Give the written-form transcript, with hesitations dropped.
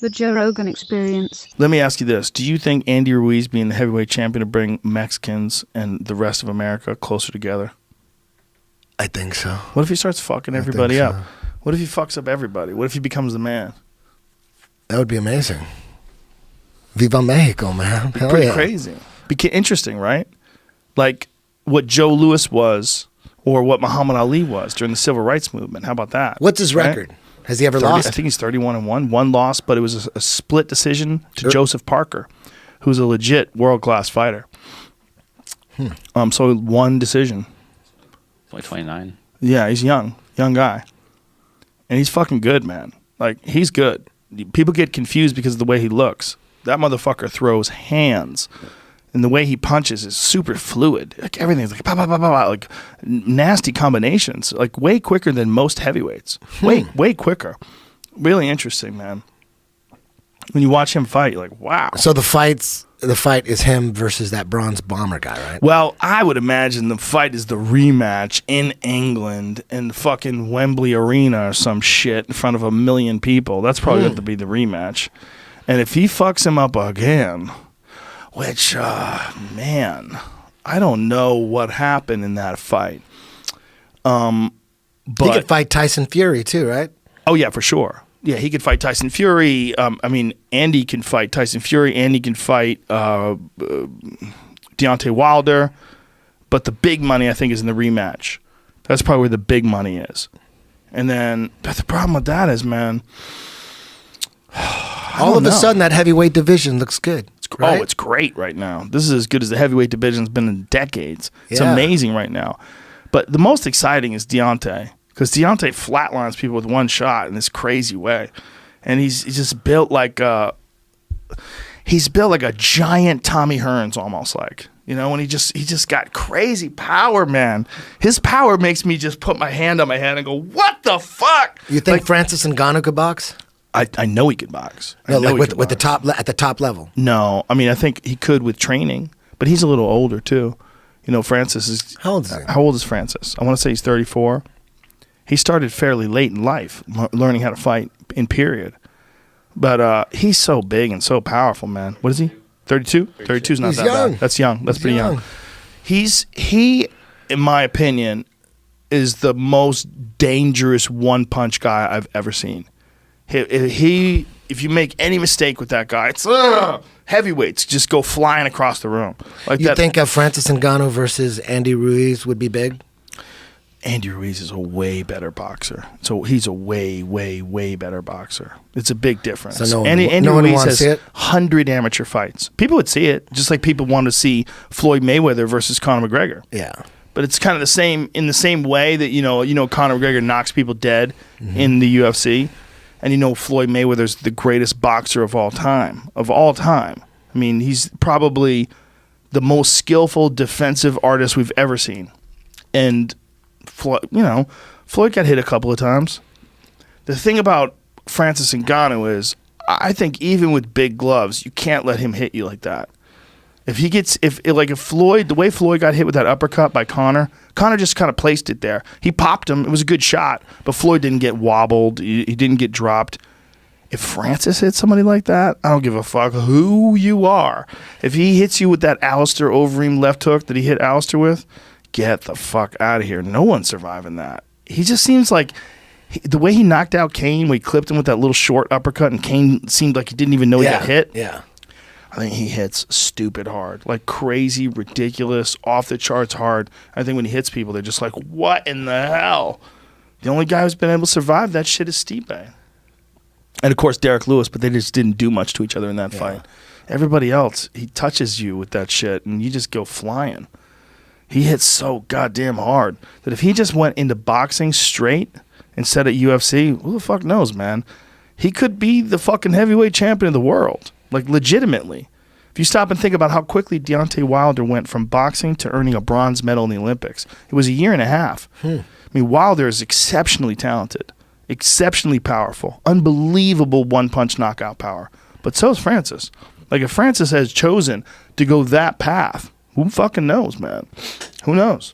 The Joe Rogan Experience. Let me ask you this. Do you think Andy Ruiz being the heavyweight champion to bring Mexicans and the rest of America closer together? I think so. What if he starts fucking everybody up? so. What if he fucks up everybody? What if he becomes the man? That would be amazing. Viva Mexico, man. Hell Pretty yeah. crazy. Interesting, right? Like what Joe Louis was or what Muhammad Ali was during the civil rights movement. How about that? What's his record? Has he ever 30, lost? I think he's 31-1. One loss, but it was a split decision to Joseph Parker, who's a legit world-class fighter. So one decision. He's only 29. Yeah, he's young guy. And he's fucking good, man. Like, he's good. People get confused because of the way he looks. That motherfucker throws hands. And the way he punches is super fluid. Like, everything's like, bah, bah, bah, bah, bah, like nasty combinations. Like, way quicker than most heavyweights. Way quicker. Really interesting, man. When you watch him fight, you're like, wow. So the fight is him versus that bronze bomber guy, right? Well, I would imagine the fight is the rematch in England in fucking Wembley Arena or some shit in front of 1 million people. That's probably going to be the rematch. And if he fucks him up again, which, man, I don't know what happened in that fight. But He could fight Tyson Fury too, right? Oh, yeah, for sure. Yeah, he could fight Tyson Fury. I mean, Andy can fight Tyson Fury. Andy can fight Deontay Wilder. But the big money, I think, is in the rematch. That's probably where the big money is. And then, but the problem with that is, man, All of a sudden, that heavyweight division looks good. Right? Oh, it's great right now. This is as good as the heavyweight division's been in decades. It's Yeah. amazing right now. But the most exciting is Deontay. Because Deontay flatlines people with one shot in this crazy way. And he's just built like a giant Tommy Hearns almost like. You know, and he just got crazy power, man. His power makes me just put my hand on my head and go, what the fuck? You think Francis Ngannou could box? I know he could box. No, like with the top at the top level. No, I mean I think he could with training, but he's a little older too. You know, Francis is. How old is he? How old is Francis? I want to say he's 34. He started fairly late in life, learning how to fight in period. But he's so big and so powerful, man. What is he? 32? 32 is not He's that young. bad. That's young. That's He's pretty young. He, in my opinion, is the most dangerous one-punch guy I've ever seen. If you make any mistake with that guy, it's heavyweights just go flying across the room. Like You that. think Francis Ngannou versus Andy Ruiz would be big? Andy Ruiz is a way better boxer. So he's a way, way, way better boxer. It's a big difference. So Andy no one Ruiz wants has to see it? 100 amateur fights. People would see it, just like people want to see Floyd Mayweather versus Conor McGregor. Yeah. But it's kind of the same in the same way that you know Conor McGregor knocks people dead in the UFC, and Floyd Mayweather's the greatest boxer of all time. I mean, he's probably the most skillful defensive artist we've ever seen, and Floyd got hit a couple of times. The thing about Francis Ngannou is, I think even with big gloves, you can't let him hit you like that. If Floyd, the way Floyd got hit with that uppercut by Conor just kind of placed it there. He popped him. It was a good shot, but Floyd didn't get wobbled. He didn't get dropped. If Francis hits somebody like that, I don't give a fuck who you are. If he hits you with that Alistair Overeem left hook that he hit Alistair with, get the fuck out of here. No one's surviving that. He just seems like the way he knocked out Kane, when he clipped him with that little short uppercut, and Kane seemed like he didn't even know he got hit. Yeah. I think he hits stupid hard, like crazy, ridiculous, off the charts hard. I think when he hits people, they're just like, what in the hell? The only guy who's been able to survive that shit is Stipe. And of course, Derek Lewis, but they just didn't do much to each other in that fight. Everybody else, he touches you with that shit, and you just go flying. He hits so goddamn hard that if he just went into boxing straight instead of UFC, who the fuck knows, man? He could be the fucking heavyweight champion of the world, like legitimately. If you stop and think about how quickly Deontay Wilder went from boxing to earning a bronze medal in the Olympics, it was a year and a half. I mean, Wilder is exceptionally talented, exceptionally powerful, unbelievable one-punch knockout power. But so is Francis. Like, if Francis has chosen to go that path, who fucking knows, man? Who knows?